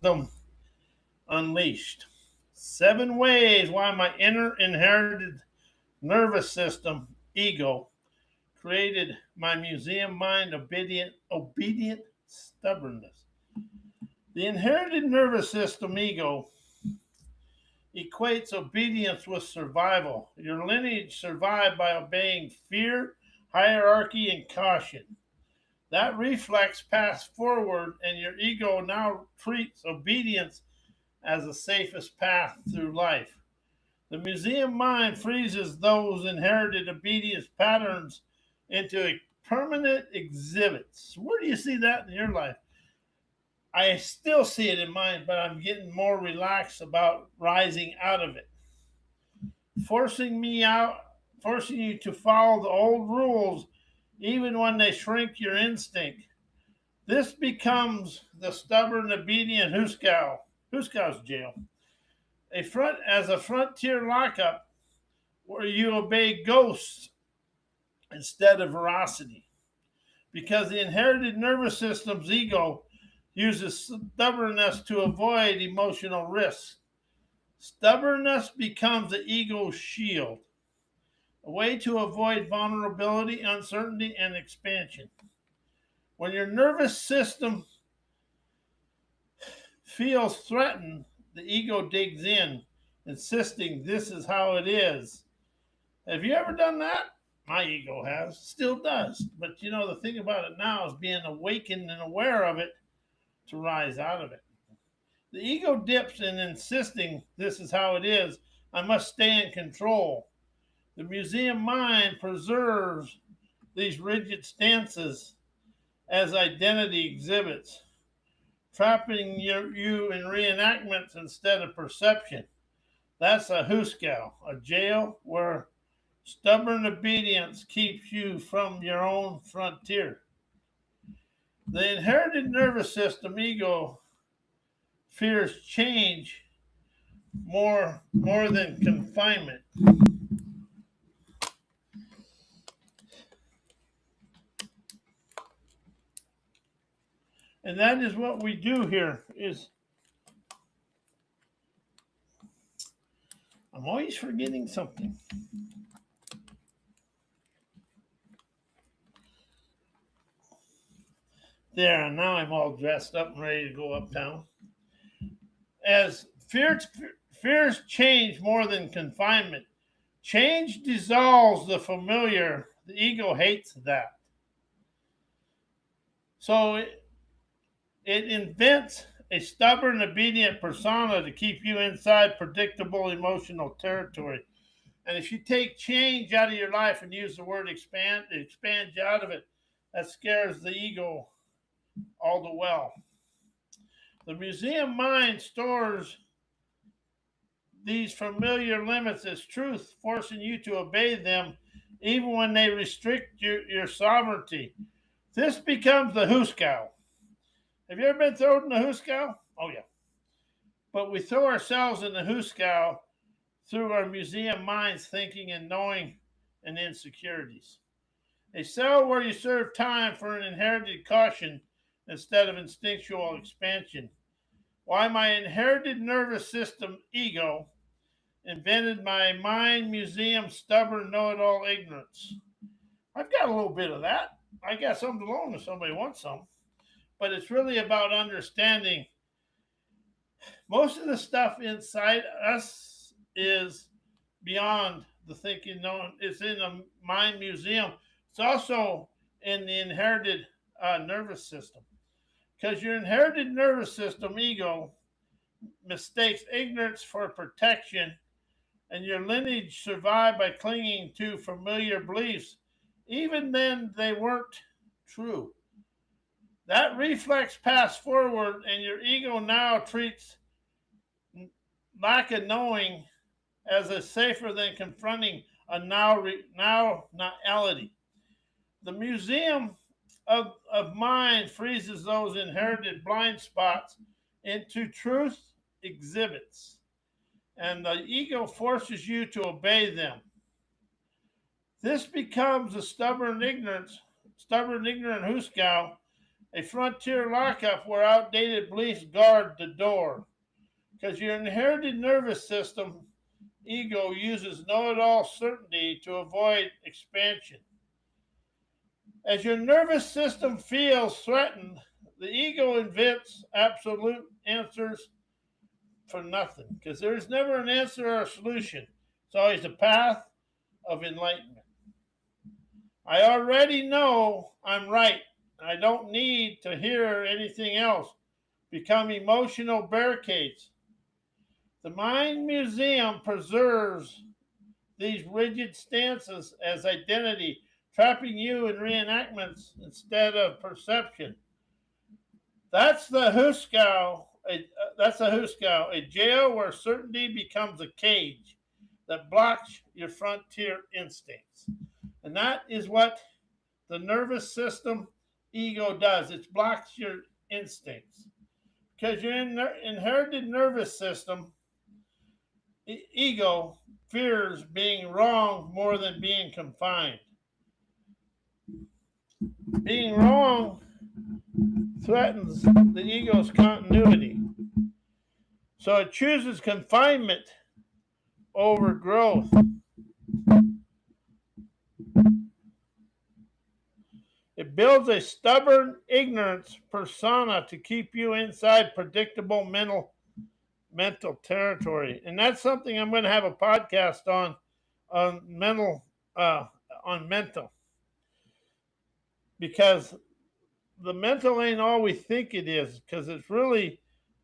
wisdom unleashed. 7 ways why my inner inherited nervous system, ego, created my museum mind obedient stubbornness. The inherited nervous system, ego, equates obedience with survival. Your lineage survived by obeying fear, hierarchy, and caution. That reflex passed forward, and your ego now treats obedience as the safest path through life. The museum mind freezes those inherited obedience patterns into a permanent exhibits. Where do you see that in your life? I still see it in mine, but I'm getting more relaxed about rising out of it. Forcing me out, forcing you to follow the old rules even when they shrink your instinct. This becomes the stubborn, obedient Hoosegow's jail. As a frontier lockup where you obey ghosts instead of veracity. Because the inherited nervous system's ego uses stubbornness to avoid emotional risk. Stubbornness becomes the ego's shield, a way to avoid vulnerability, uncertainty, and expansion. When your nervous system feels threatened, the ego digs in, insisting this is how it is. Have you ever done that? My ego has, still does. But the thing about it now is being awakened and aware of it to rise out of it. The ego dips in insisting this is how it is. I must stay in control. The museum mind preserves these rigid stances as identity exhibits, trapping you in reenactments instead of perception. That's a hoosegow, a jail where stubborn obedience keeps you from your own frontier. The inherited nervous system, ego, fears change more than confinement. And that is what we do here is I'm always forgetting something. There, and now I'm all dressed up and ready to go uptown. As fears change more than confinement, change dissolves the familiar. The ego hates that. So it invents a stubborn, obedient persona to keep you inside predictable emotional territory. And if you take change out of your life and use the word expand, it expands you out of it. That scares the ego all the well. The museum mind stores these familiar limits as truth, forcing you to obey them even when they restrict your sovereignty. This becomes the hoosegow. Have you ever been thrown in the hoosegow? Oh, yeah. But we throw ourselves in the hoosegow through our museum minds, thinking and knowing and insecurities. A cell where you serve time for an inherited caution instead of instinctual expansion. Why my inherited nervous system ego invented my mind museum stubborn know-it-all ignorance. I've got a little bit of that. I got something to loan if somebody wants some. But it's really about understanding most of the stuff inside us is beyond the thinking known. It's in a mind museum. It's also in the inherited nervous system. Because your inherited nervous system, ego, mistakes ignorance for protection, and your lineage survived by clinging to familiar beliefs. Even then, they weren't true. That reflex passed forward, and your ego now treats lack of knowing as a safer than confronting a now nality. The museum of mind freezes those inherited blind spots into truth exhibits, and the ego forces you to obey them. This becomes a stubborn, ignorant hoosegow a frontier lockup where outdated beliefs guard the door. Because your inherited nervous system, ego, uses know it all certainty to avoid expansion. As your nervous system feels threatened, the ego invents absolute answers for nothing because there's never an answer or a solution. It's always a path of enlightenment. I already know I'm right. I don't need to hear anything else. Become emotional barricades. The Mind Museum preserves these rigid stances as identity, trapping you in reenactments instead of perception. That's the hoosegow. A jail where certainty becomes a cage that blocks your frontier instincts. And that is what the nervous system ego does. It blocks your instincts. Because your inherited nervous system ego fears being wrong more than being confined. Being wrong threatens the ego's continuity. So it chooses confinement over growth. It builds a stubborn ignorance persona to keep you inside predictable mental territory. And that's something I'm going to have a podcast on mental because the mental ain't all we think it is, because it's really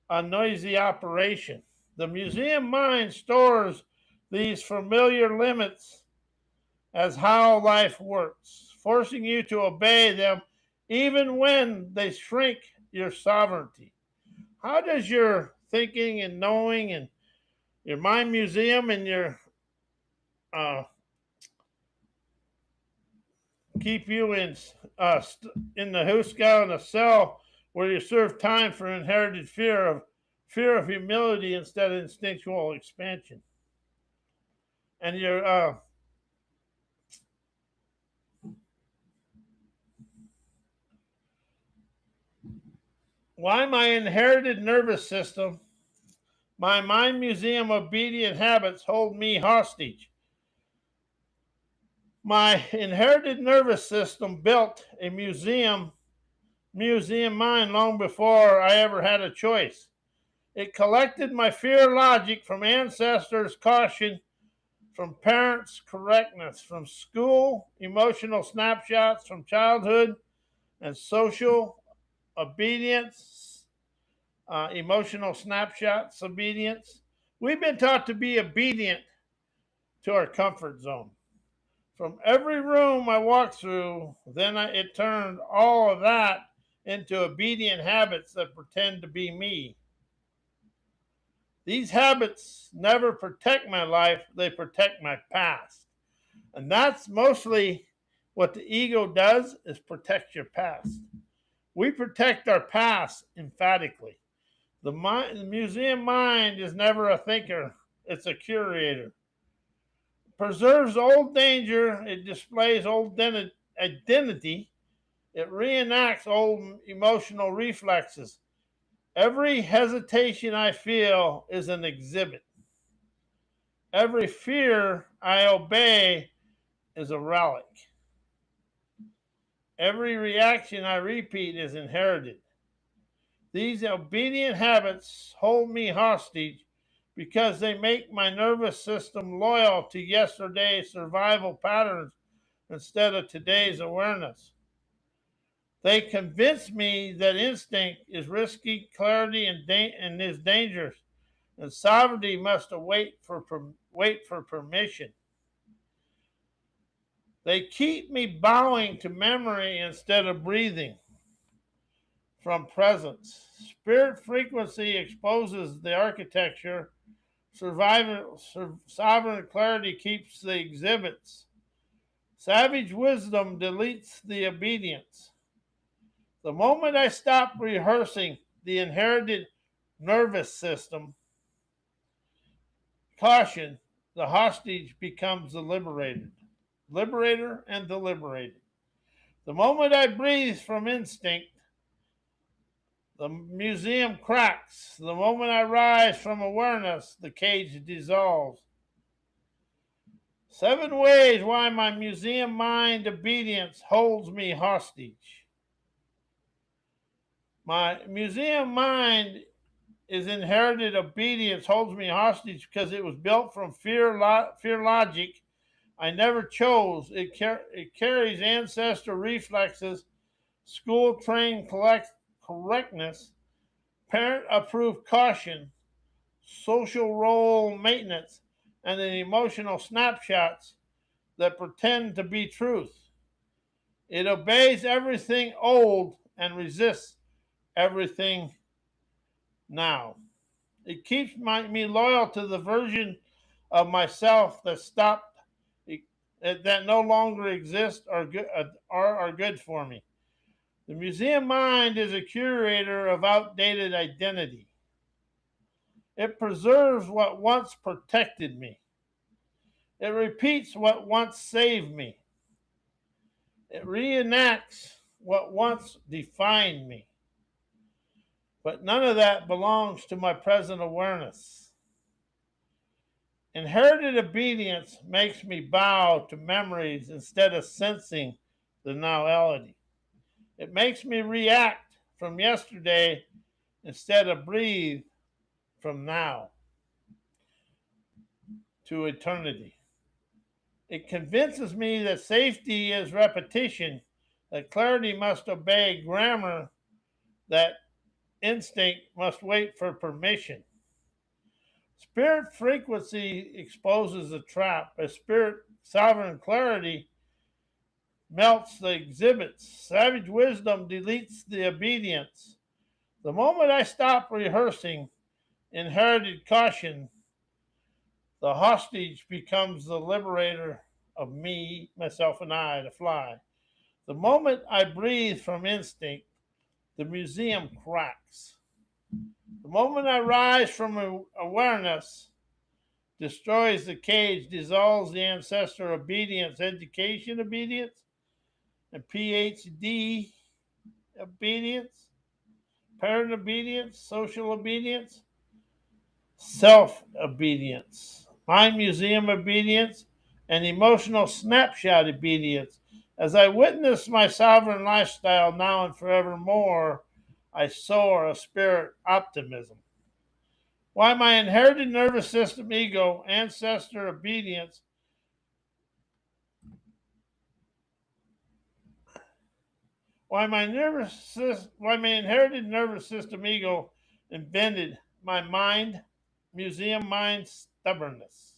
a noisy operation. The museum mind stores these familiar limits as how life works, forcing you to obey them even when they shrink your sovereignty. How does your thinking and knowing and your mind museum and your keep you in the hoosegow in a cell where you serve time for inherited fear of humility instead of instinctual expansion? And your why my inherited nervous system, my mind museum obedient habits hold me hostage. My inherited nervous system built a museum mind long before I ever had a choice. It collected my fear logic from ancestors' caution, from parents' correctness, from school emotional snapshots from childhood, and social obedience, emotional snapshots, obedience. We've been taught to be obedient to our comfort zone. From every room I walked through, it turned all of that into obedient habits that pretend to be me. These habits never protect my life, they protect my past. And that's mostly what the ego does, is protect your past. We protect our past emphatically. The museum mind is never a thinker, it's a curator. Preserves old danger, it displays old identity, it reenacts old emotional reflexes. Every hesitation I feel is an exhibit. Every fear I obey is a relic. Every reaction I repeat is inherited. These obedient habits hold me hostage because they make my nervous system loyal to yesterday's survival patterns instead of today's awareness. They convince me that instinct is risky, clarity and is dangerous, and sovereignty must wait for permission. They keep me bowing to memory instead of breathing from presence. Spirit frequency exposes the architecture. Sovereign clarity keeps the exhibits. Savage wisdom deletes the obedience. The moment I stop rehearsing the inherited nervous system caution, the hostage becomes the liberator and the liberated. The moment I breathe from instinct, The museum cracks. The moment I rise from awareness, the cage dissolves. 7 ways why my museum mind obedience holds me hostage. My museum mind is inherited obedience holds me hostage because it was built from fear logic I never chose. It carries ancestor reflexes, school trained correctness, parent approved caution, social role maintenance, and then emotional snapshots that pretend to be truth. It obeys everything old and resists everything now. It keeps me loyal to the version of myself that stopped, that no longer exists or are good for me. The museum mind is a curator of outdated identity. It preserves what once protected me. It repeats what once saved me. It reenacts what once defined me. But none of that belongs to my present awareness. Inherited obedience makes me bow to memories instead of sensing the nowality. It makes me react from yesterday instead of breathe from now to eternity. It convinces me that safety is repetition, that clarity must obey grammar, that instinct must wait for permission. Spirit frequency exposes the trap. As spirit sovereign clarity melts the exhibits. Savage wisdom deletes the obedience. The moment I stop rehearsing inherited caution, the hostage becomes the liberator of me, myself, and I to fly. The moment I breathe from instinct, the museum cracks. The moment I rise from awareness, destroys the cage, dissolves the ancestor obedience, education obedience, and PhD obedience, parent obedience, social obedience, self obedience, mind museum obedience, and emotional snapshot obedience. As I witness my sovereign lifestyle now and forevermore, I soar a spirit optimism. Why my inherited nervous system ego, ancestor obedience, why my inherited nervous system ego invented my mind, museum mind stubbornness.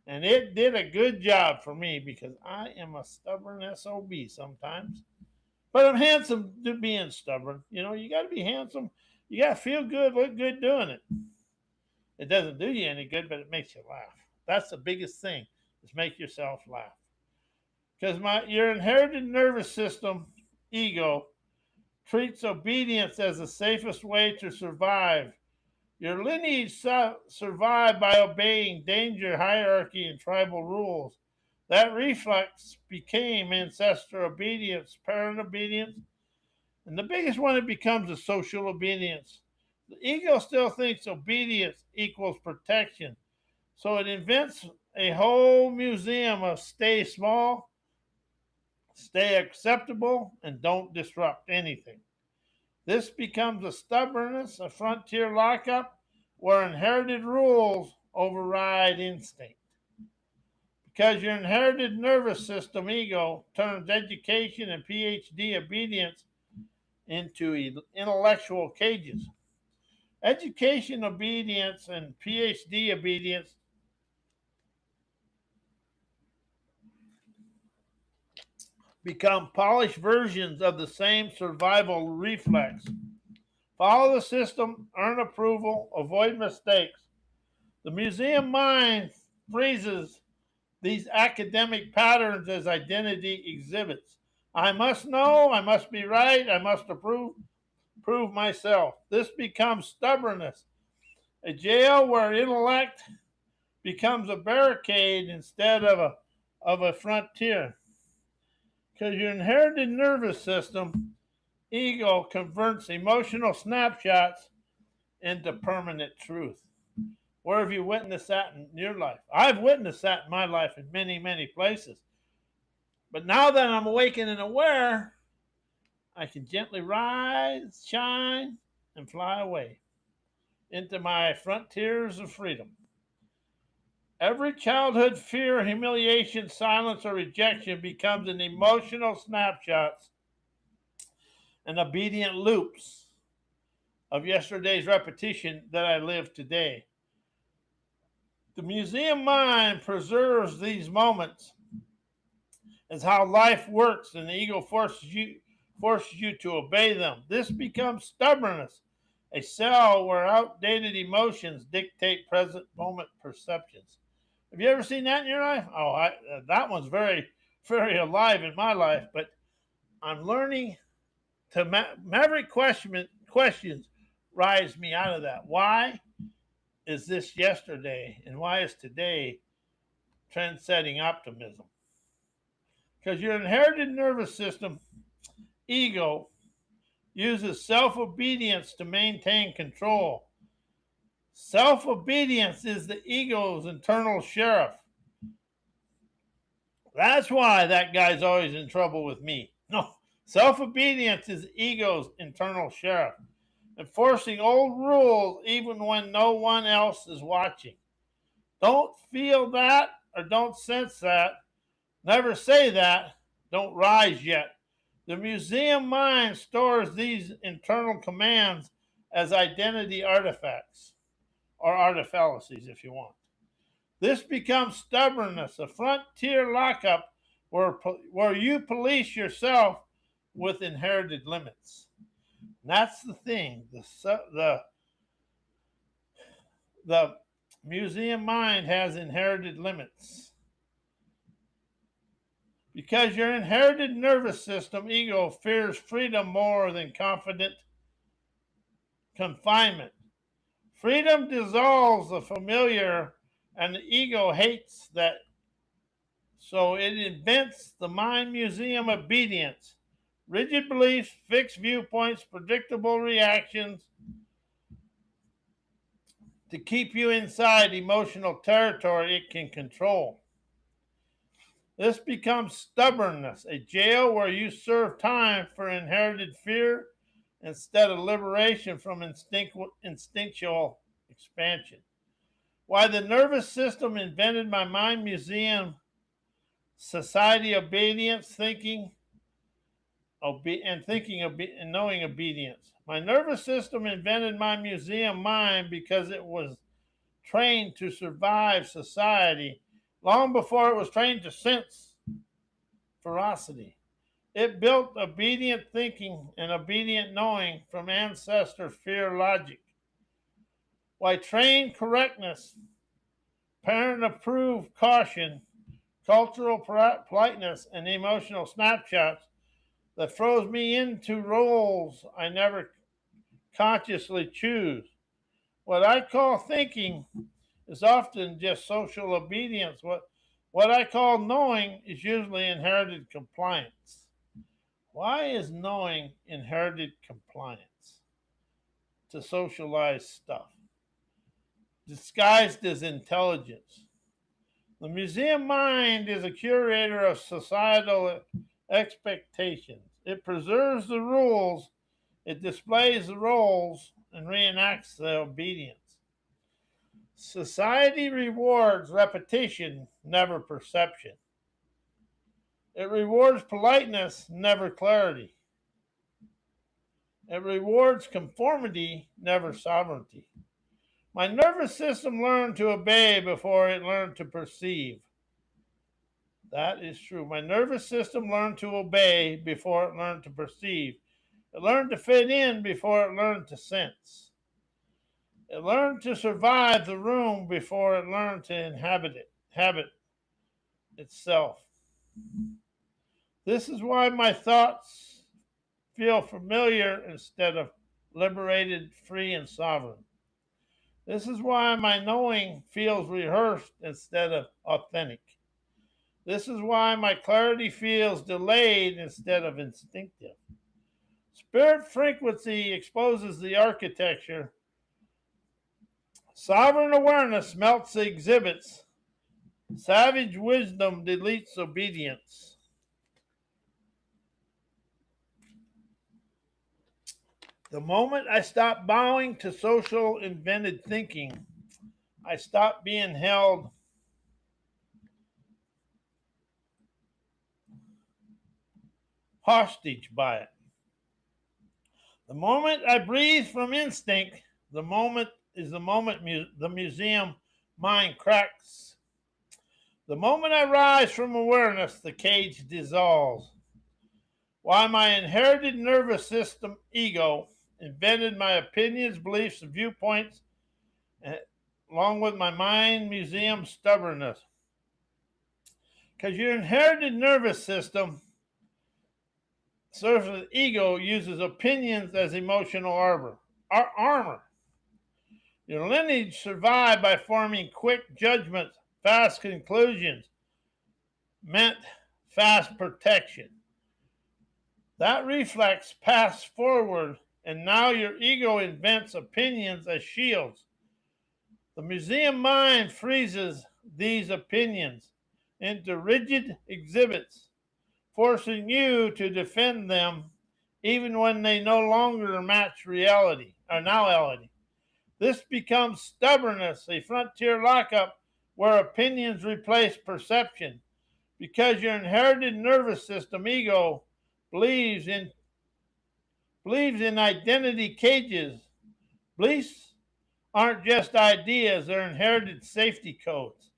And it did a good job for me because I am a stubborn SOB sometimes. But I'm handsome to being stubborn. You know, you got to be handsome. You got to feel good, look good doing it. It doesn't do you any good, but it makes you laugh. That's the biggest thing, is make yourself laugh. Because your inherited nervous system, ego, treats obedience as the safest way to survive. Your lineage survived by obeying danger, hierarchy, and tribal rules. That reflex became ancestor obedience, parent obedience, and the biggest one it becomes is social obedience. The ego still thinks obedience equals protection, so it invents a whole museum of stay small, stay acceptable, and don't disrupt anything. This becomes a stubbornness, a frontier lockup, where inherited rules override instinct. Because your inherited nervous system ego turns education and PhD obedience into intellectual cages. Education obedience and PhD obedience become polished versions of the same survival reflex. Follow the system, earn approval, avoid mistakes. The museum mind freezes these academic patterns as identity exhibits. I must know, I must be right, I must prove myself. This becomes stubbornness, a jail where intellect becomes a barricade instead of a frontier. Because your inherited nervous system ego converts emotional snapshots into permanent truth. Where have you witnessed that in your life? I've witnessed that in my life in many, many places. But now that I'm awakened and aware, I can gently rise, shine, and fly away into my frontiers of freedom. Every childhood fear, humiliation, silence, or rejection becomes an emotional snapshot and obedient loops of yesterday's repetition that I live today. The museum mind preserves these moments as how life works, and the ego forces you to obey them. This becomes stubbornness, a cell where outdated emotions dictate present moment perceptions. Have you ever seen that in your life? That one's very, very alive in my life. But I'm learning to maverick questions rise me out of that. Why is this yesterday, and why is today trend-setting optimism? Because your inherited nervous system, ego, uses self-obedience to maintain control. Self-obedience is the ego's internal sheriff. That's why that guy's always in trouble with me. No, self-obedience is ego's internal sheriff, enforcing old rules even when no one else is watching. Don't feel that or don't sense that. Never say that. Don't rise yet. The museum mind stores these internal commands as identity artifacts, or artifallacies if you want. This becomes stubbornness, a frontier lockup where you police yourself with inherited limits. And that's the thing. The museum mind has inherited limits. Because your inherited nervous system, ego, fears freedom more than confident confinement. Freedom dissolves the familiar, and the ego hates that. So it invents the mind museum obedience, rigid beliefs, fixed viewpoints, predictable reactions to keep you inside emotional territory it can control. This becomes stubbornness, a jail where you serve time for inherited fear instead of liberation from instinctual expansion. Why the nervous system invented my mind museum, society obedience, and knowing obedience. My nervous system invented my museum mind because it was trained to survive society long before it was trained to sense ferocity. It built obedient thinking and obedient knowing from ancestor fear logic. Why trained correctness, parent approved caution, cultural politeness, and emotional snapshots that throws me into roles I never consciously choose. What I call thinking is often just social obedience. What I call knowing is usually inherited compliance. Why is knowing inherited compliance to socialized stuff, disguised as intelligence? The museum mind is a curator of societal expectations. It preserves the rules, it displays the roles, and reenacts the obedience. Society rewards repetition, never perception. It rewards politeness, never clarity. It rewards conformity, never sovereignty. My nervous system learned to obey before it learned to perceive. That is true. My nervous system learned to obey before it learned to perceive. It learned to fit in before it learned to sense. It learned to survive the room before it learned to habit itself. This is why my thoughts feel familiar instead of liberated, free, and sovereign. This is why my knowing feels rehearsed instead of authentic. This is why my clarity feels delayed instead of instinctive. Spirit frequency exposes the architecture. Sovereign awareness melts the exhibits. Savage wisdom deletes obedience. The moment I stop bowing to social invented thinking, I stop being held hostage by it. The moment I breathe from instinct, the moment the museum mind cracks. The moment I rise from awareness, the cage dissolves. Why my inherited nervous system ego invented my opinions, beliefs, and viewpoints, along with my mind museum stubbornness. Because your inherited nervous system serves as ego, uses opinions as emotional armor. Your lineage survived by forming quick judgments, fast conclusions, meant fast protection. That reflex passed forward, and now your ego invents opinions as shields. The museum mind freezes these opinions into rigid exhibits, forcing you to defend them even when they no longer match reality or nowality. This becomes stubbornness, a frontier lockup where opinions replace perception, because your inherited nervous system ego believes in identity cages. Beliefs aren't just ideas, they're inherited safety codes.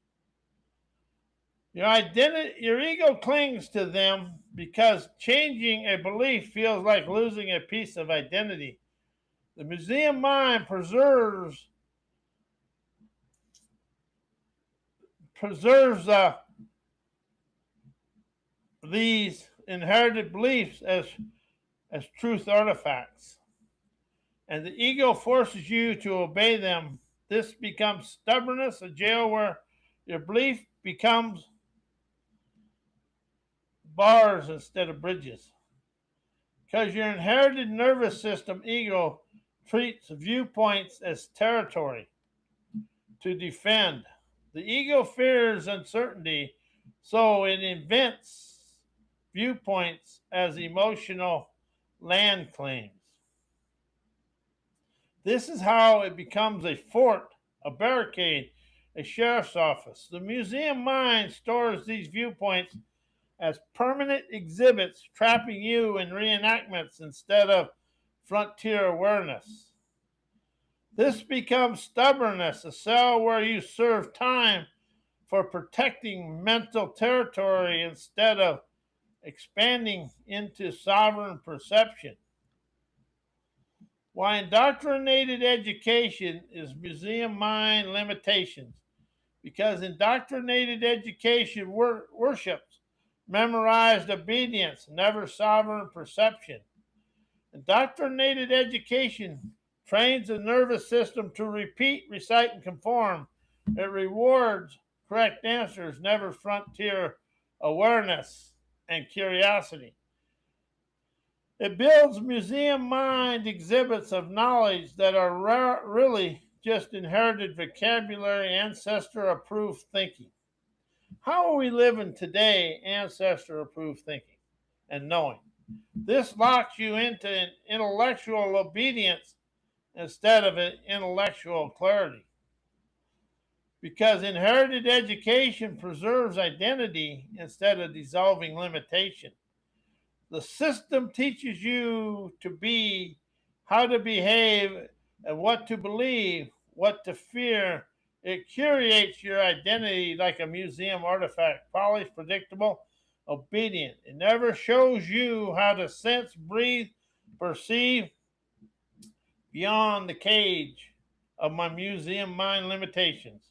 Your ego clings to them because changing a belief feels like losing a piece of identity. The museum mind preserves these inherited beliefs as truth artifacts, and the ego forces you to obey them. This becomes stubbornness, a jail where your belief becomes bars instead of bridges. Because your inherited nervous system ego treats viewpoints as territory to defend. The ego fears uncertainty, so it invents viewpoints as emotional land claims. This is how it becomes a fort, a barricade, a sheriff's office. The museum mind stores these viewpoints as permanent exhibits, trapping you in reenactments instead of frontier awareness. This becomes stubbornness, a cell where you serve time for protecting mental territory instead of expanding into sovereign perception. Why indoctrinated education is museum mind limitations. Because indoctrinated education worships memorized obedience, never sovereign perception. Indoctrinated education trains the nervous system to repeat, recite, and conform. It rewards correct answers, never frontier awareness and curiosity. It builds museum mind exhibits of knowledge that are really just inherited vocabulary, ancestor approved thinking. How are we living today, ancestor approved thinking and knowing? This locks you into an intellectual obedience instead of an intellectual clarity. Because inherited education preserves identity instead of dissolving limitation. The system teaches you to be, how to behave, and what to believe, what to fear. It curates your identity like a museum artifact, polished, predictable, obedient. It never shows you how to sense, breathe, perceive beyond the cage of my museum mind limitations.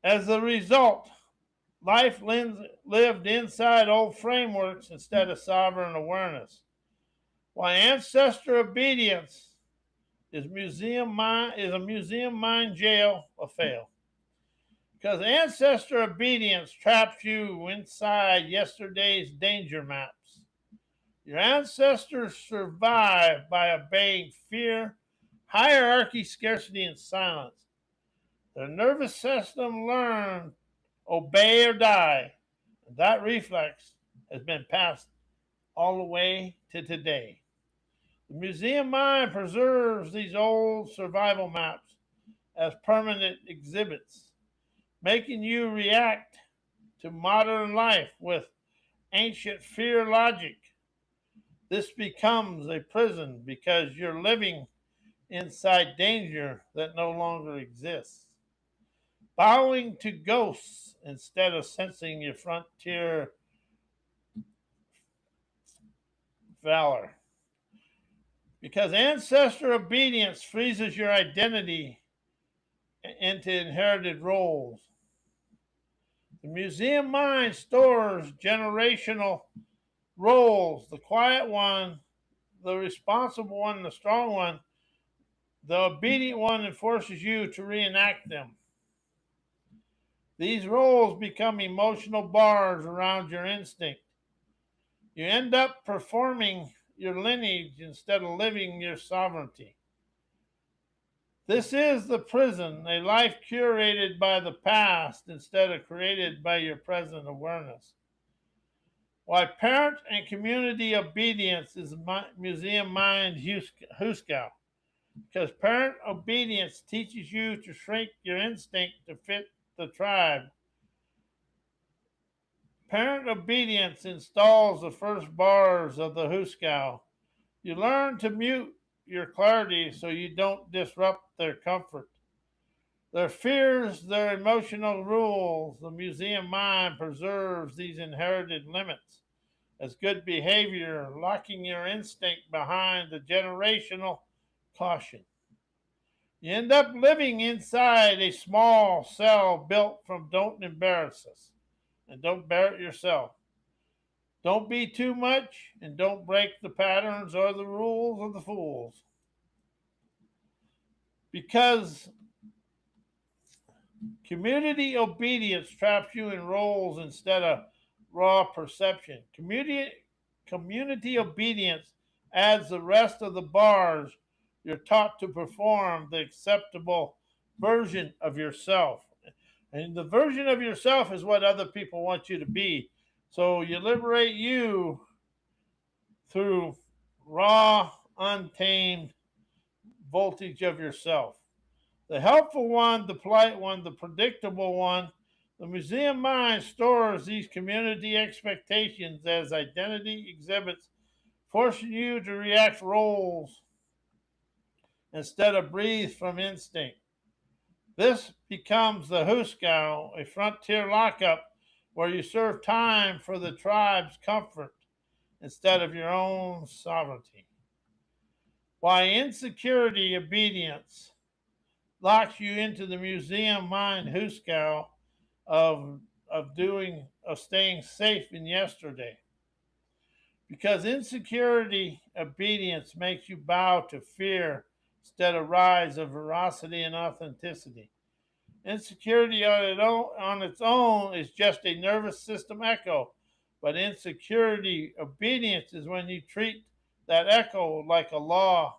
As a result, life lived inside old frameworks instead of sovereign awareness. Why ancestor obedience is a museum mind jail a fail. Because ancestor obedience traps you inside yesterday's danger maps. Your ancestors survived by obeying fear, hierarchy, scarcity, and silence. Their nervous system learned obey or die. And that reflex has been passed all the way to today. The museum mind preserves these old survival maps as permanent exhibits, making you react to modern life with ancient fear logic. This becomes a prison because you're living inside danger that no longer exists. Bowing to ghosts instead of sensing your frontier valor. Because ancestor obedience freezes your identity into inherited roles. The museum mind stores generational roles, the quiet one, the responsible one, the strong one. The obedient one enforces you to reenact them. These roles become emotional bars around your instinct. You end up performing your lineage instead of living your sovereignty. This is the prison, a life curated by the past instead of created by your present awareness. Why parent and community obedience is museum mind hoosegow. Because parent obedience teaches you to shrink your instinct to fit the tribe. Parent obedience installs the first bars of the hoosegow. You learn to mute your clarity so you don't disrupt their comfort. Their fears, their emotional rules, the museum mind preserves these inherited limits as good behavior, locking your instinct behind the generational caution. You end up living inside a small cell built from don't embarrass us and don't bear it yourself. Don't be too much and don't break the patterns or the rules of the fools. Because community obedience traps you in roles instead of raw perception. Community obedience adds the rest of the bars you're taught to perform the acceptable version of yourself. And the version of yourself is what other people want you to be. So you liberate you through raw, untamed voltage of yourself. The helpful one, the polite one, the predictable one. The museum mind stores these community expectations as identity exhibits, forcing you to react roles instead of breathe from instinct. This becomes the hoosegow, a frontier lockup where you serve time for the tribe's comfort instead of your own sovereignty. Why insecurity obedience locks you into the museum mind hoosegow of staying safe in yesterday. Because insecurity obedience makes you bow to fear instead of rise of veracity and authenticity. Insecurity on its own is just a nervous system echo, but insecurity obedience is when you treat that echo like a law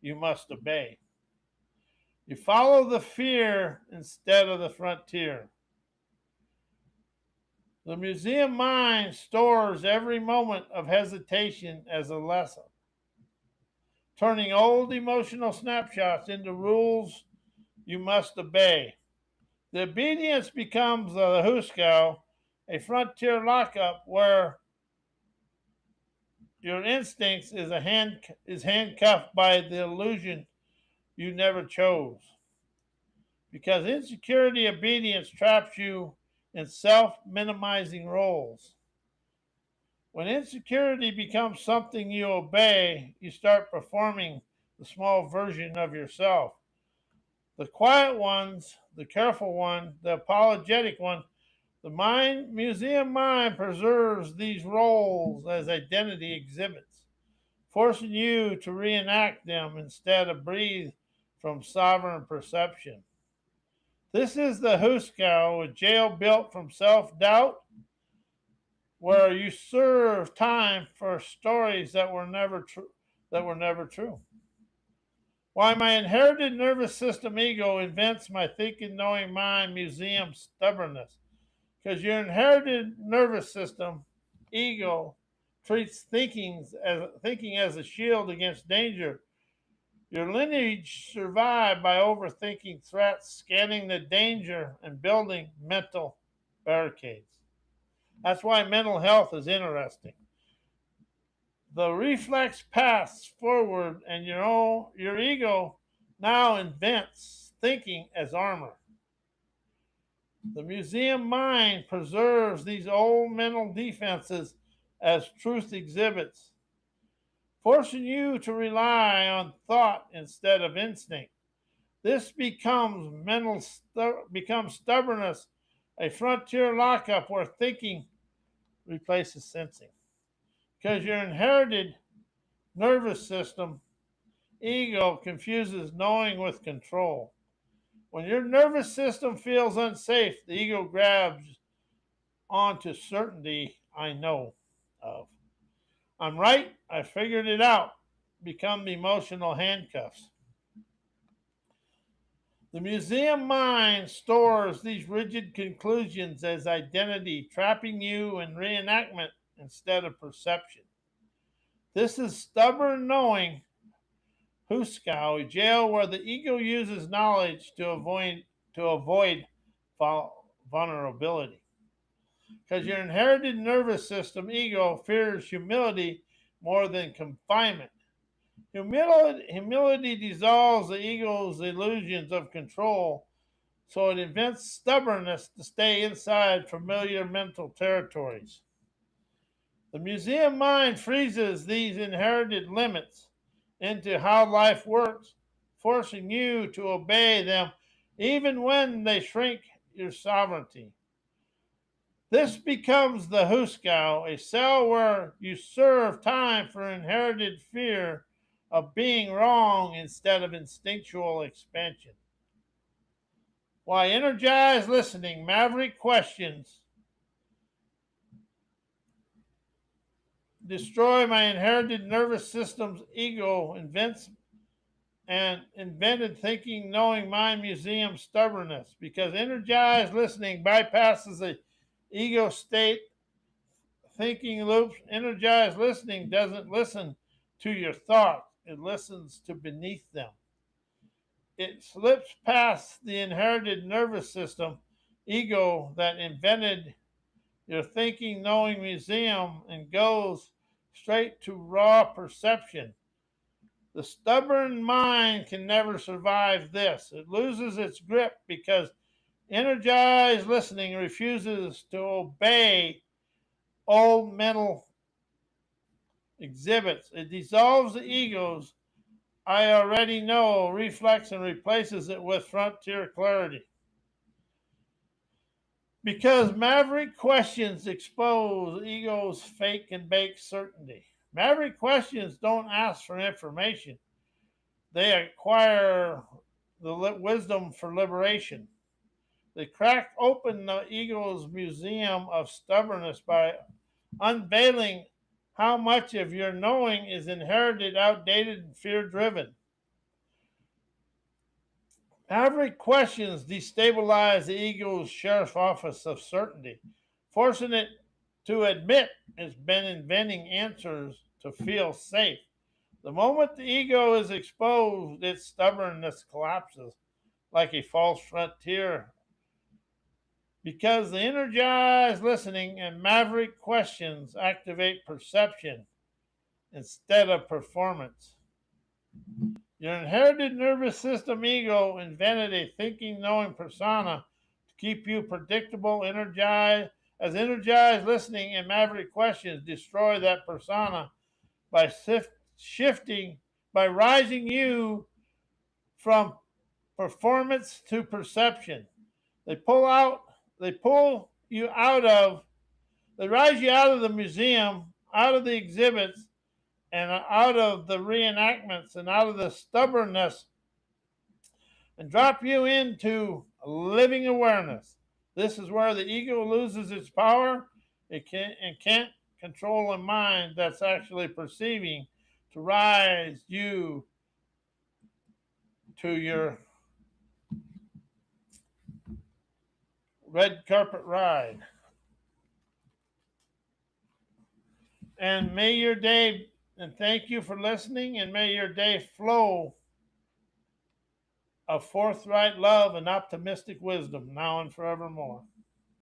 you must obey. You follow the fear instead of the frontier. The museum mind stores every moment of hesitation as a lesson, turning old emotional snapshots into rules you must obey. The obedience becomes the hoosegow, a frontier lockup where your instincts is handcuffed by the illusion you never chose. Because insecurity obedience traps you in self-minimizing roles. When insecurity becomes something you obey, you start performing the small version of yourself. The quiet ones, the careful one, the apologetic one, the museum mind preserves these roles as identity exhibits, forcing you to reenact them instead of breathe from sovereign perception. This is the hoosegow, a jail built from self-doubt, where you serve time for stories that were never true. That were never true. Why my inherited nervous system ego invents my thinking, knowing mind museum stubbornness. Because your inherited nervous system ego treats thinking as a shield against danger. Your lineage survived by overthinking threats, scanning the danger, and building mental barricades. That's why mental health is interesting. The reflex paths forward, and your ego now invents thinking as armor. The museum mind preserves these old mental defenses as truth exhibits, forcing you to rely on thought instead of instinct. This becomes stubbornness, a frontier lockup where thinking replaces sensing. Because your inherited nervous system ego confuses knowing with control. When your nervous system feels unsafe, the ego grabs onto certainty I know of. I'm right, I figured it out. Become the emotional handcuffs. The museum mind stores these rigid conclusions as identity, trapping you in reenactment instead of perception. This is stubborn knowing, hoosegow, a jail where the ego uses knowledge to avoid vulnerability. Because your inherited nervous system ego fears humility more than confinement. Humility dissolves the ego's illusions of control, so it invents stubbornness to stay inside familiar mental territories. The museum mind freezes these inherited limits into how life works, forcing you to obey them even when they shrink your sovereignty. This becomes the hoosegow, a cell where you serve time for inherited fear of being wrong instead of instinctual expansion. Why energized listening, maverick questions, destroy my inherited nervous system's ego, invented thinking, knowing mind museum stubbornness, because energized listening bypasses the ego state thinking loops. Energized listening doesn't listen to your thoughts, it listens to beneath them. It slips past the inherited nervous system ego that invented your thinking knowing museum and goes straight to raw perception. The stubborn mind can never survive this. It loses its grip because energized listening refuses to obey old mental exhibits. It dissolves the ego's I already know reflex and replaces it with frontier clarity. Because maverick questions expose ego's fake and baked certainty. Maverick questions don't ask for information, they acquire the wisdom for liberation. They crack open the ego's museum of stubbornness by unveiling how much of your knowing is inherited, outdated, and fear driven. Maverick questions destabilize the ego's sheriff office of certainty, forcing it to admit it's been inventing answers to feel safe. The moment the ego is exposed, its stubbornness collapses like a false frontier because the energized listening and maverick questions activate perception instead of performance. Your inherited nervous system ego invented a thinking, knowing persona to keep you predictable, energized listening and maverick questions destroy that persona by shifting, by rising you from performance to perception. They pull out, they pull you out of, they rise you out of the museum, out of the exhibits, and out of the reenactments, and out of the stubbornness, and drop you into living awareness. This is where the ego loses its power It can't control a mind that's actually perceiving to rise you to your red carpet ride. And may your day, and thank you for listening, and may your day flow of forthright love and optimistic wisdom now and forevermore.